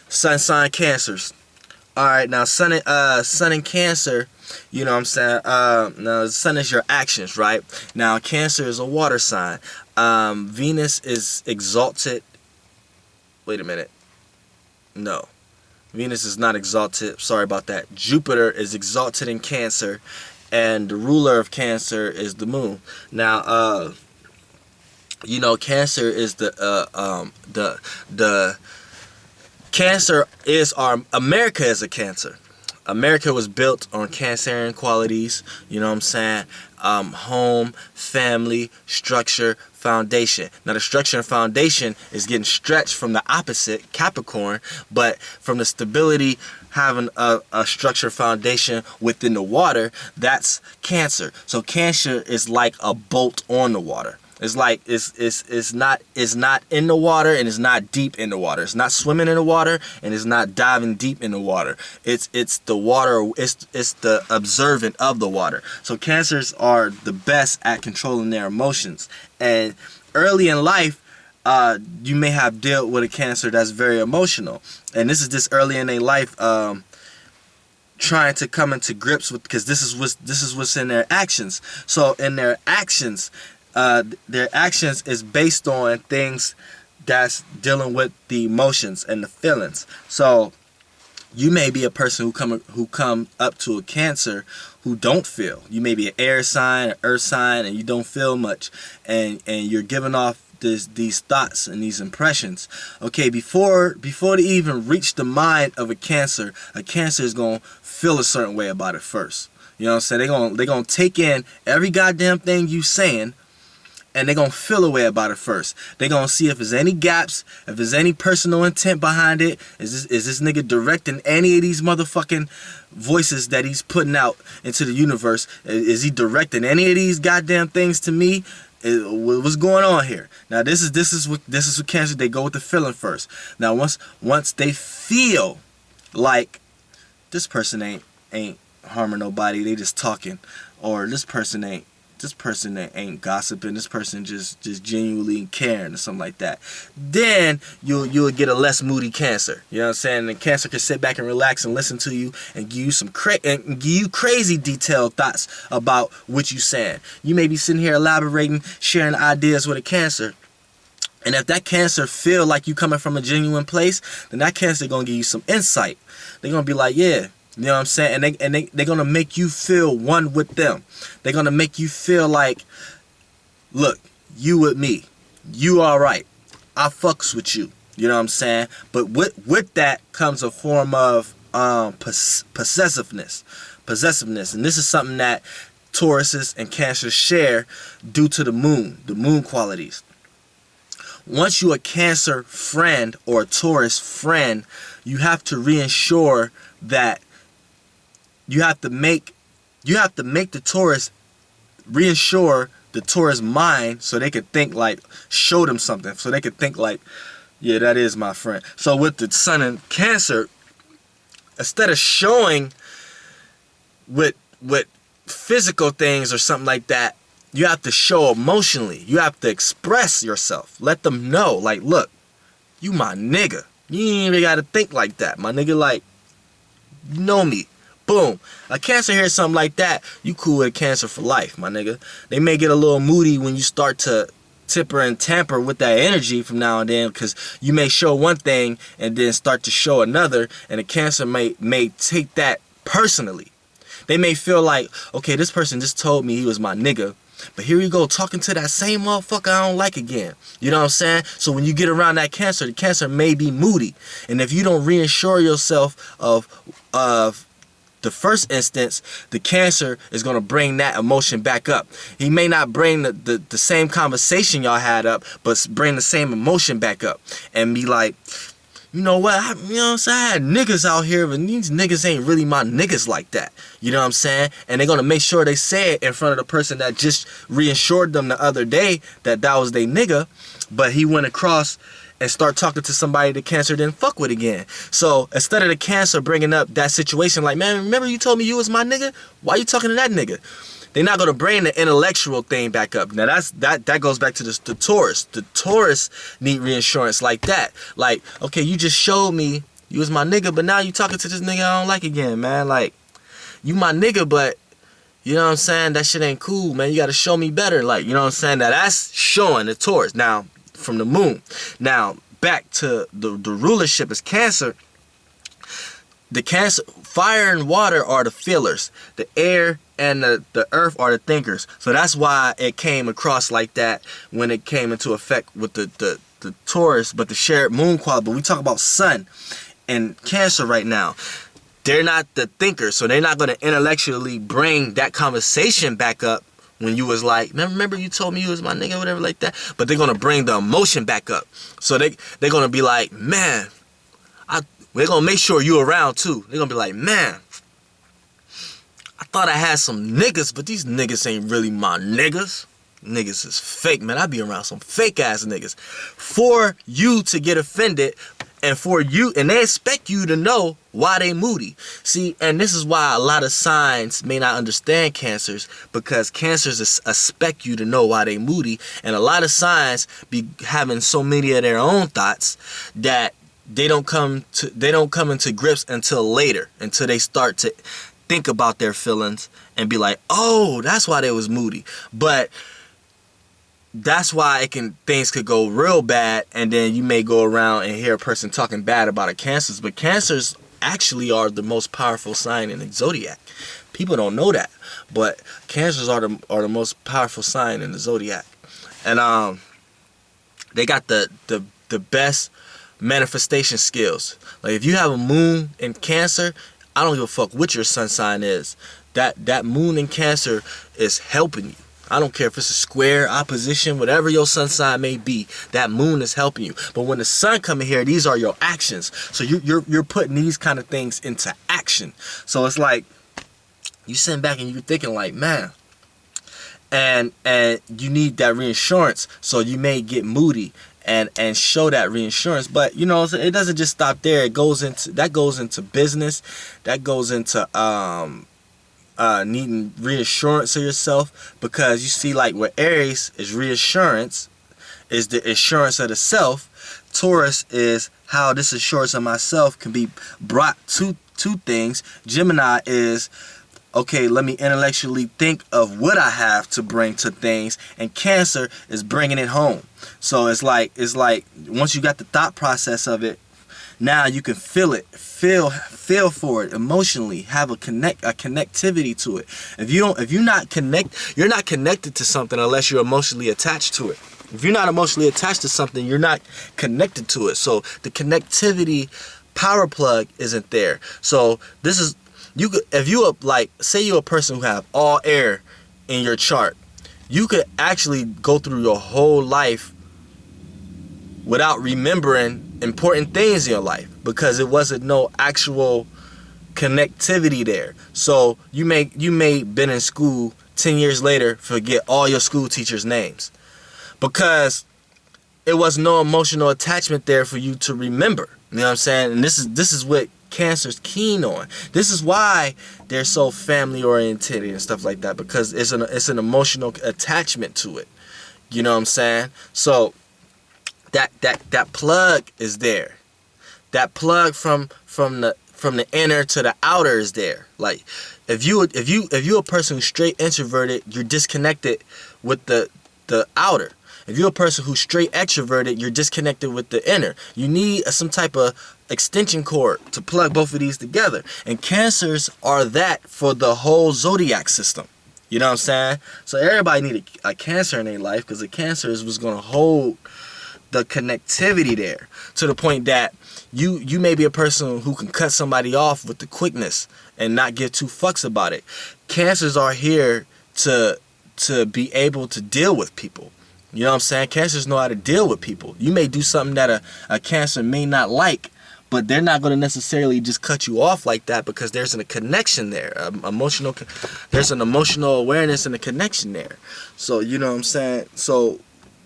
Sun sign Cancers. All right, now sun in Cancer, you know what I'm saying? Now the sun is your actions, right? Now Cancer is a water sign. Venus is exalted. Wait a minute. No. Venus is not exalted. Sorry about that. Jupiter is exalted in Cancer, and the ruler of Cancer is the moon. Now, you know, Cancer is the Cancer is America is a Cancer. America was built on Cancerian qualities, you know what I'm saying? Home, family, structure, foundation. Now the structure and foundation is getting stretched from the opposite, Capricorn, but from the stability, having a structure foundation within the water, that's Cancer. So Cancer is like a boat on the water. It's like it's not in the water and it's not deep in the water. It's not swimming in the water and it's not diving deep in the water. It's the water. It's the observant of the water. So Cancers are the best at controlling their emotions. And early in life, you may have dealt with a Cancer that's very emotional. And this is just early in their life, trying to come into grips with, because this is what's in their actions. So in their actions is based on things that's dealing with the emotions and the feelings. So you may be a person who come up to a Cancer who don't feel. You may be an air sign, an earth sign, and you don't feel much, and you're giving off these thoughts and these impressions. Okay, before they even reach the mind of a Cancer is gonna feel a certain way about it first. You know what I'm saying? They're gonna take in every goddamn thing you saying, and they're going to feel a way about it first. They're going to see if there's any gaps, if there's any personal intent behind it. Is this nigga directing any of these motherfucking voices that he's putting out into the universe? Is he directing any of these goddamn things to me? What's going on here? Now this is what Cancer, they go with the feeling first. Now once they feel like this person ain't harming nobody, they just talking, or this person ain't gossiping, this person just genuinely caring or something like that, then you'll get a less moody Cancer. You know what I'm saying? And Cancer can sit back and relax and listen to you and give you crazy detailed thoughts about what you saying. You may be sitting here elaborating, sharing ideas with a Cancer, and if that Cancer feel like you coming from a genuine place, then that Cancer gonna give you some insight. They're gonna be like, yeah. You know what I'm saying? And they're going to make you feel one with them. They're going to make you feel like, look, you with me. You all right. I fucks with you. You know what I'm saying? But with that comes a form of possessiveness. And this is something that Tauruses and Cancers share due to the moon qualities. Once you're a Cancer friend or a Taurus friend, you have to reinsure that you have to make the Taurus reinsure the Taurus mind, so they could think like, show them something, so they could think like, yeah, that is my friend. So with the sun in Cancer, instead of showing with physical things or something like that, you have to show emotionally. You have to express yourself. Let them know, like, look, you my nigga. You ain't even gotta think like that, my nigga. Like, you know me. Boom. A Cancer hears something like that, you cool with a Cancer for life, my nigga. They may get a little moody when you start to tipper and tamper with that energy from now and then, because you may show one thing and then start to show another, and a Cancer may take that personally. They may feel like, okay, this person just told me he was my nigga, but here you go talking to that same motherfucker I don't like again. You know what I'm saying? So when you get around that Cancer, the Cancer may be moody. And if you don't reinsure yourself of the first instance, the Cancer is going to bring that emotion back up. He may not bring the same conversation y'all had up, but bring the same emotion back up and be like, you know what, you know what I'm saying, I had niggas out here, but these niggas ain't really my niggas like that. You know what I'm saying? And they're going to make sure they say it in front of the person that just reassured them the other day that was their nigga, but he went across and start talking to somebody the Cancer didn't fuck with again. So instead of the Cancer bringing up that situation like, man, remember you told me you was my nigga? Why you talking to that nigga? They're not going to bring the intellectual thing back up. Now that goes back to the Taurus. The Taurus need reinsurance like that. Like, okay, you just showed me You was my nigga, but now you talking to this nigga I don't like again, man. Like, you my nigga, but you know what I'm saying? That shit ain't cool, man. You gotta show me better. Like, you know what I'm saying? That's showing the Taurus. Now, from the moon. Now, back to the rulership is Cancer. The Cancer, fire and water are the feelers. The air and the earth are the thinkers. So that's why it came across like that when it came into effect with the Taurus, but the shared moon quality. But we talk about sun and Cancer right now. They're not the thinkers, so they're not going to intellectually bring that conversation back up when you was like, remember you told me you was my nigga, whatever like that. But they're going to bring the emotion back up. So they're going to be like, man, they're going to make sure you around too. They're going to be like, man, I thought I had some niggas, but these niggas ain't really my niggas. Niggas is fake, man. I be around some fake ass niggas. For you to get offended, and for you, and they expect you to know why they moody. See, and this is why a lot of signs may not understand Cancers, because Cancers expect you to know why they moody, and a lot of signs be having so many of their own thoughts that they don't come into grips until later, until they start to think about their feelings and be like, oh, that's why they was moody. But that's why things could go real bad, and then you may go around and hear a person talking bad about a Cancers. But Cancers actually are the most powerful sign in the zodiac. People don't know that, but Cancers are the most powerful sign in the zodiac, and they got the best manifestation skills. Like, if you have a moon in Cancer, I don't give a fuck what your sun sign is. That moon in Cancer is helping you. I don't care if it's a square, opposition, whatever your sun sign may be, that moon is helping you. But when the sun come in here, these are your actions. So you're putting these kind of things into action. So it's like you sitting back and you're thinking like, man, and you need that reinsurance. So you may get moody and show that reinsurance. But you know, it doesn't just stop there. It goes into business. That goes into needing reassurance of yourself, because you see, like, where Aries is reassurance, is the assurance of the self. Taurus is how this assurance of myself can be brought to things. Gemini is, okay, let me intellectually think of what I have to bring to things, and Cancer is bringing it home. So it's like once you got the thought process of it, now you can feel it, feel for it emotionally, have a connectivity to it. You're not connected to something unless you're emotionally attached to it. If you're not emotionally attached to something, you're not connected to it. So the connectivity power plug isn't there. So this is, if you say you're a person who have all air in your chart, you could actually go through your whole life without remembering important things in your life, because it wasn't no actual connectivity there. So you may been in school 10 years later, forget all your school teachers' names, because it was no emotional attachment there for you to remember. You know what I'm saying? And this is what Cancer's keen on. This is why they're so family oriented and stuff like that, because it's an emotional attachment to it. You know what I'm saying? So that plug is there. That plug from the inner to the outer is there. Like, if you a person who's straight introverted, you're disconnected with the outer. If you're a person who's straight extroverted, you're disconnected with the inner. You need some type of extension cord to plug both of these together. And Cancers are that for the whole zodiac system. You know what I'm saying? So everybody needed a Cancer in their life, because the Cancer was going to hold the connectivity there, to the point that you may be a person who can cut somebody off with the quickness and not give two fucks about it. Cancers are here to be able to deal with people. You know what I'm saying? Cancers know how to deal with people. You may do something that a Cancer may not like, but they're not going to necessarily just cut you off like that, because there's a connection there, there's an emotional awareness and a connection there. So you know what I'm saying? So,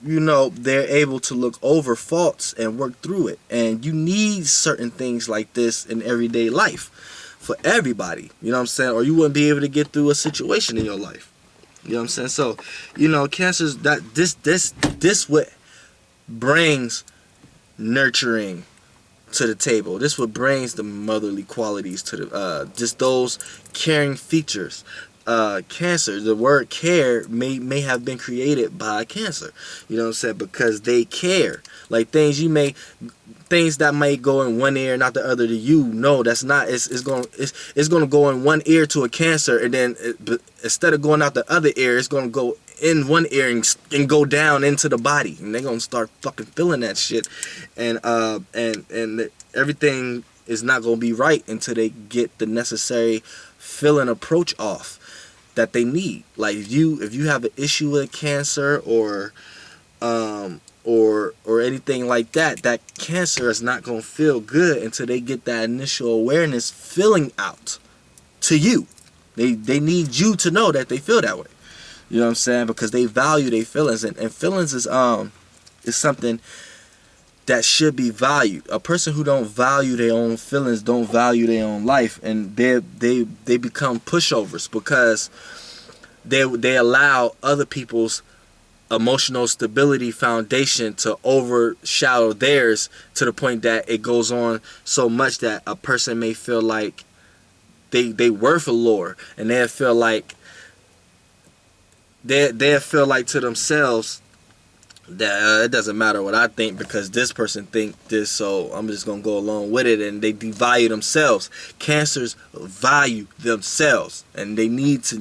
you know, they're able to look over faults and work through it. And you need certain things like this in everyday life for everybody. You know what I'm saying? Or you wouldn't be able to get through a situation in your life. You know what I'm saying? So, you know, Cancers, this what brings nurturing, to the table. This what brings the motherly qualities to the just those caring features. Cancer, the word care may have been created by Cancer. You know what I'm saying? Because they care. Like things that might go in one ear, not the other to you. No, that's not. It's going to go in one ear to a Cancer, and then instead of going out the other ear, it's going to go in one ear and go down into the body, and they're going to start fucking feeling that shit, and everything is not going to be right until they get the necessary feeling approach off that they need. Like if you have an issue with Cancer or anything like that, that Cancer is not gonna feel good until they get that initial awareness feeling out to you. They need you to know that they feel that way. You know what I'm saying? Because they value their feelings, and feelings is something that should be valued. A person who don't value their own feelings don't value their own life, and they become pushovers because they allow other people's emotional stability foundation to overshadow theirs, to the point that it goes on so much that a person may feel like they worth a lore, and they feel like to themselves that it doesn't matter what I think because this person think this, so I'm just gonna go along with it, and they devalue themselves. Cancers value themselves, and they need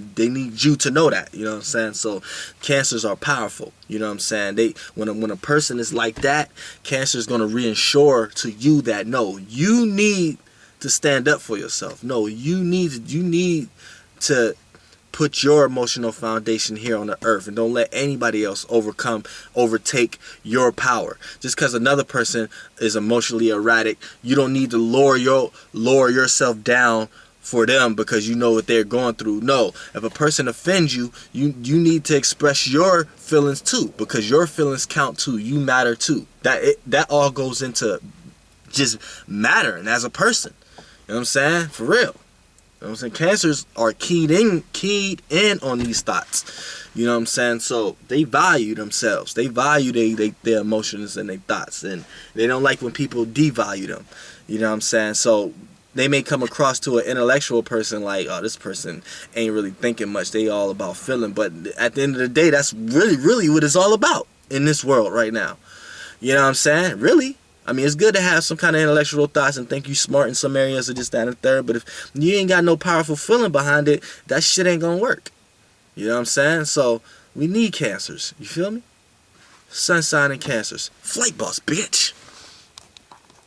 you to know that. You know what I'm saying? So Cancers are powerful. You know what I'm saying? When a person is like that, Cancer is gonna reassure to you that no, you need to stand up for yourself. No, you need to put your emotional foundation here on the earth, and don't let anybody else overtake your power. Just because another person is emotionally erratic, you don't need to lower yourself down for them because you know what they're going through. No, if a person offends you, you need to express your feelings too, because your feelings count too. You matter too. That all goes into just mattering as a person. You know what I'm saying? For real. You know what I'm saying? Cancers are keyed in on these thoughts. You know what I'm saying? So they value themselves. They value their emotions and their thoughts, and they don't like when people devalue them. You know what I'm saying? So they may come across to an intellectual person like, oh, this person ain't really thinking much. They all about feeling. But at the end of the day, that's really what it's all about in this world right now. You know what I'm saying? Really. I mean, it's good to have some kind of intellectual thoughts and think you smart in some areas or just that and third, but if you ain't got no powerful feeling behind it, that shit ain't gonna work. You know what I'm saying? So we need Cancers. You feel me? Sun sign and Cancers. Flight boss, bitch.